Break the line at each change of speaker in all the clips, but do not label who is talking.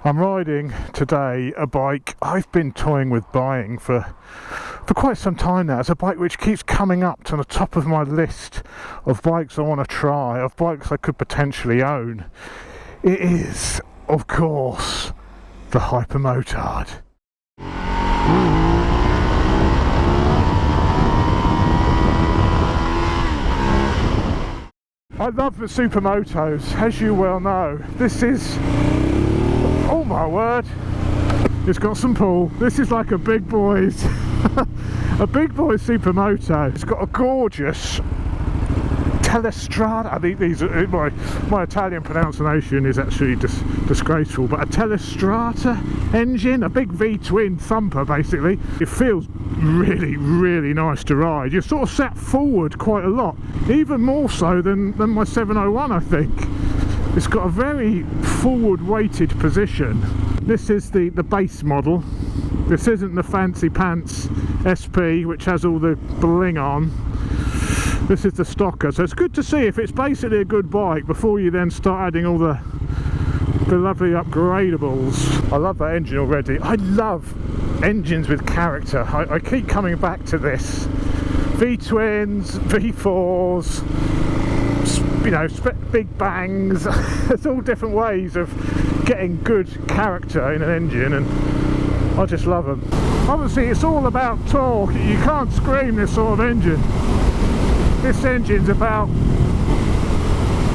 I'm riding today a bike I've been toying with buying for quite some time now. It's a bike which keeps coming up to the top of my list of bikes I want to try, of bikes I could potentially own. It is, of course, the Hypermotard. I love the supermotos, as you well know. This is, oh my word, it's got some pull. This is like a big boy's a big boy supermoto. It's got a gorgeous Telestrada. I think these are, my Italian pronunciation is actually disgraceful, but a Telestrada engine, a big V-twin thumper basically. It feels really nice to ride. You're sort of sat forward quite a lot, even more so than my 701, I think. It's got a very forward weighted position. This is the base model. This isn't the fancy pants SP which has all the bling on. This is the stocker, so it's good to see if it's basically a good bike before you then start adding all the lovely upgradables. I love that engine already. I love engines with character. I keep coming back to this. V-twins, V4s, you know, big bangs. There's all different ways of getting good character in an engine, and I just love them. Obviously it's all about torque. You can't scream this sort of engine. This engine's about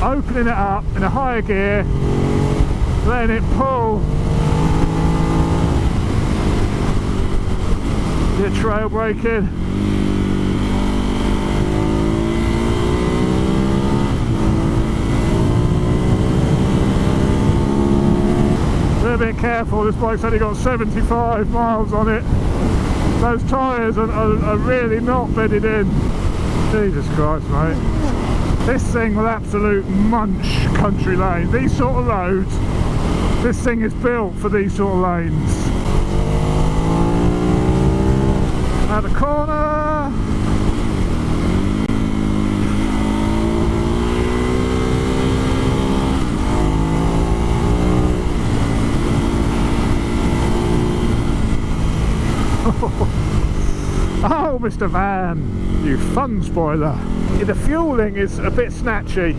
opening it up in a higher gear, letting it pull, get trail braking. Be a bit careful, this bike's only got 75 miles on it. Those tyres are really not bedded in. Jesus Christ, mate. This thing will absolute munch country lane. These sort of roads, this thing is built for these sort of lanes. Out the corner. Oh, Mr. Van, you fun spoiler. The fueling is a bit snatchy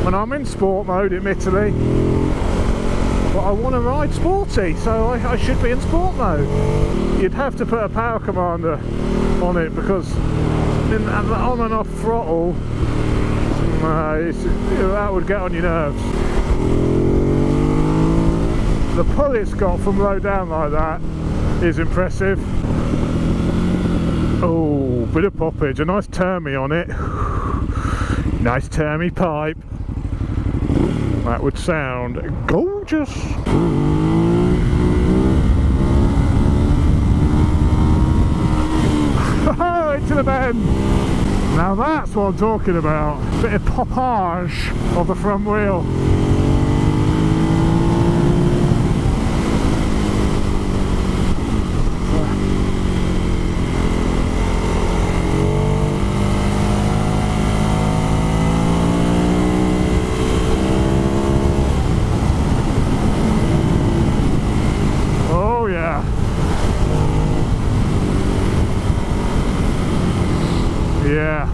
when I'm in sport mode, admittedly, but I want to ride sporty, so I should be in sport mode. You'd have to put a power commander on it, because in the on and off throttle, that would get on your nerves. The pull it's got from low down like that is impressive. Oh, bit of poppage, a nice termy on it. Nice termy pipe. That would sound gorgeous. Into the bend. Now that's what I'm talking about. Bit of poppage of the front wheel. Yeah.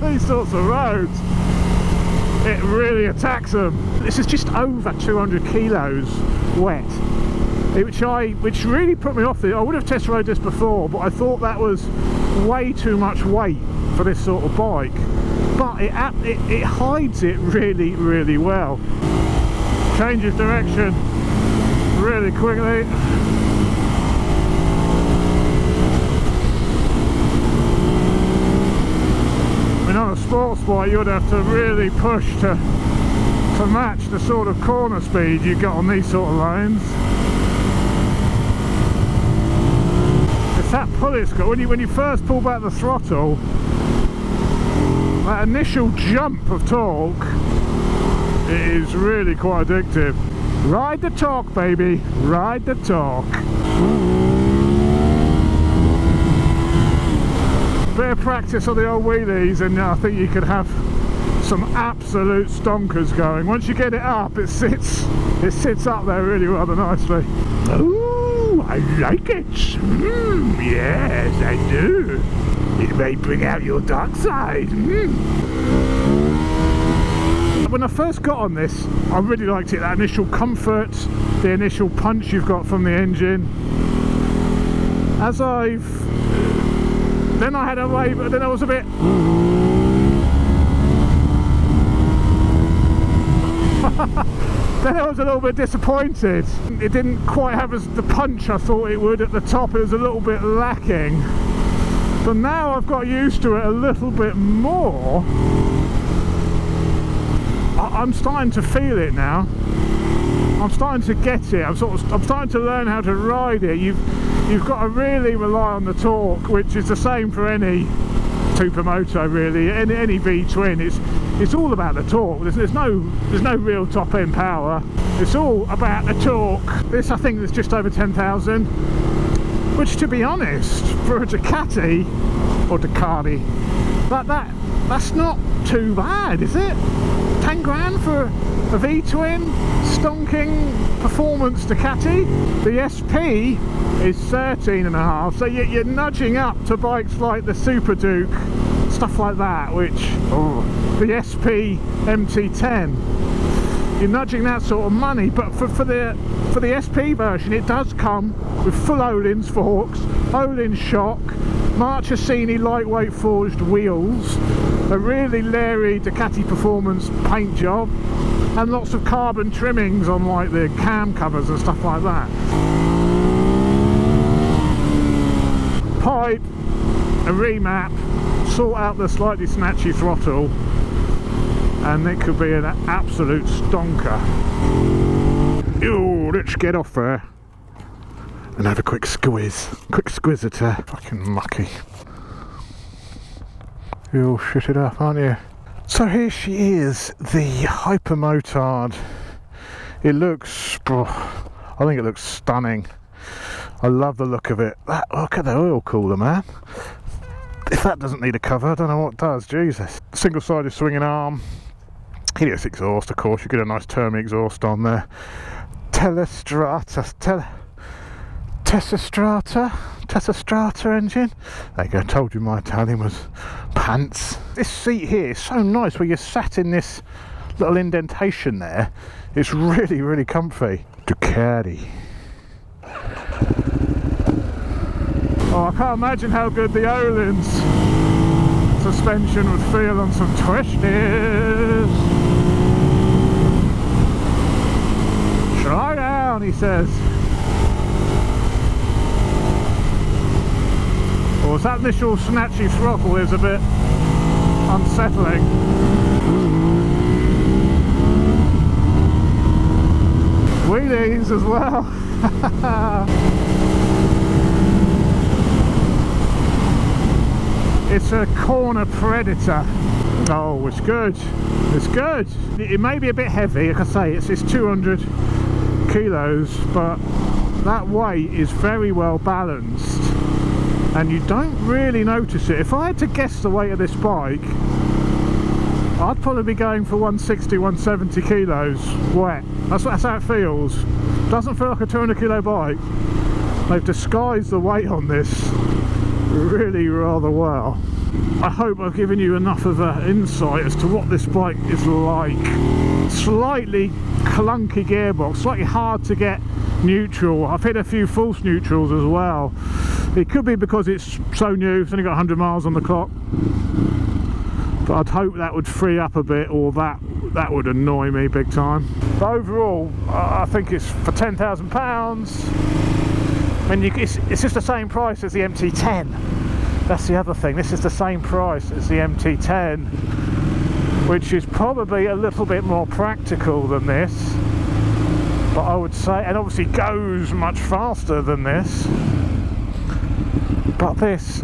These sorts of roads, it really attacks them. This is just over 200 kilos wet, which really put me off. I would have test rode this before, but I thought that was way too much weight for this sort of bike. But it hides it really well. Changes direction really quickly. On a sports bike you'd have to really push to match the sort of corner speed you get on these sort of lanes. It's that pull it's got. When you first pull back the throttle, that initial jump of torque, it is really quite addictive. Ride the torque, baby, ride the torque. Bit of practice on the old wheelies and I think you could have some absolute stonkers going. Once you get it up, it sits up there really rather nicely. Ooh, I like it. Yes, I do. It may bring out your dark side. When I first got on this, I really liked it. That initial comfort, the initial punch you've got from the engine. Then I had a wave, but then I was a bit. Then I was a little bit disappointed. It didn't quite have the punch I thought it would at the top. It was a little bit lacking. But now I've got used to it a little bit more. I'm starting to feel it now. I'm starting to get it. I'm starting to learn how to ride it. You've got to really rely on the torque, which is the same for any supermoto really. Any V-twin. It's all about the torque. There's no real top end power. It's all about the torque. This I think is just over 10,000, which to be honest, for a Ducati or Ducati, that's not too bad, is it? 10 grand for a V-twin stonking performance Ducati. The SP is 13.5, so you're nudging up to bikes like the Super Duke, stuff like that, which the SP MT10, you're nudging that sort of money. But for the SP version, it does come with full Öhlins forks, Öhlins shock, Marchesini lightweight forged wheels, a really leery Ducati performance paint job, and lots of carbon trimmings on like the cam covers and stuff like that. Pipe, a remap, sort out the slightly snatchy throttle, and it could be an absolute stonker. Ooh, let's get off there and have a quick squiz. Quick squiz at her. Fucking mucky. You'll shit it up, aren't you? So here she is, the Hypermotard. It looks, I think it looks stunning. I love the look of it. Look at the oil cooler, man. If that doesn't need a cover, I don't know what does. Jesus. Single-sided swinging arm. Pious Exhaust, of course. You get a nice Termi exhaust on there. Tessastrata engine. There you go, told you my Italian was pants. This seat here is so nice where you're sat in this little indentation there. It's really, really comfy. Ducati. Oh, I can't imagine how good the Öhlins suspension would feel on some twisties. Try down, he says. Well, that initial snatchy throttle is a bit unsettling. Wheelies as well. It's a corner predator. Oh, it's good. It's good. It may be a bit heavy, like I say, it's 200 kilos, but that weight is very well balanced. And you don't really notice it. If I had to guess the weight of this bike, I'd probably be going for 160, 170 kilos wet. That's how it feels. Doesn't feel like a 200 kilo bike. They've disguised the weight on this really rather well. I hope I've given you enough of an insight as to what this bike is like. Slightly clunky gearbox, slightly hard to get neutral. I've hit a few false neutrals as well. It could be because it's so new, it's only got 100 miles on the clock. But I'd hope that would free up a bit, or that would annoy me big time. But overall, I think it's for £10,000. I mean, it's just the same price as the MT10. That's the other thing. This is the same price as the MT10, which is probably a little bit more practical than this. But I would say, and obviously goes much faster than this. But this,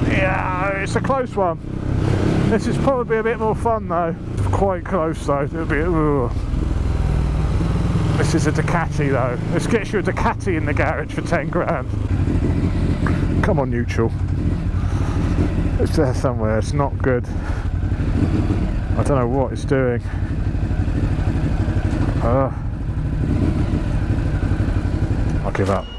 yeah, it's a close one. This is probably a bit more fun though. It's quite close though. It'll be. This is a Ducati though. This gets you a Ducati in the garage for 10 grand. Come on, neutral. It's there somewhere. It's not good. I don't know what it's doing. I'll give up.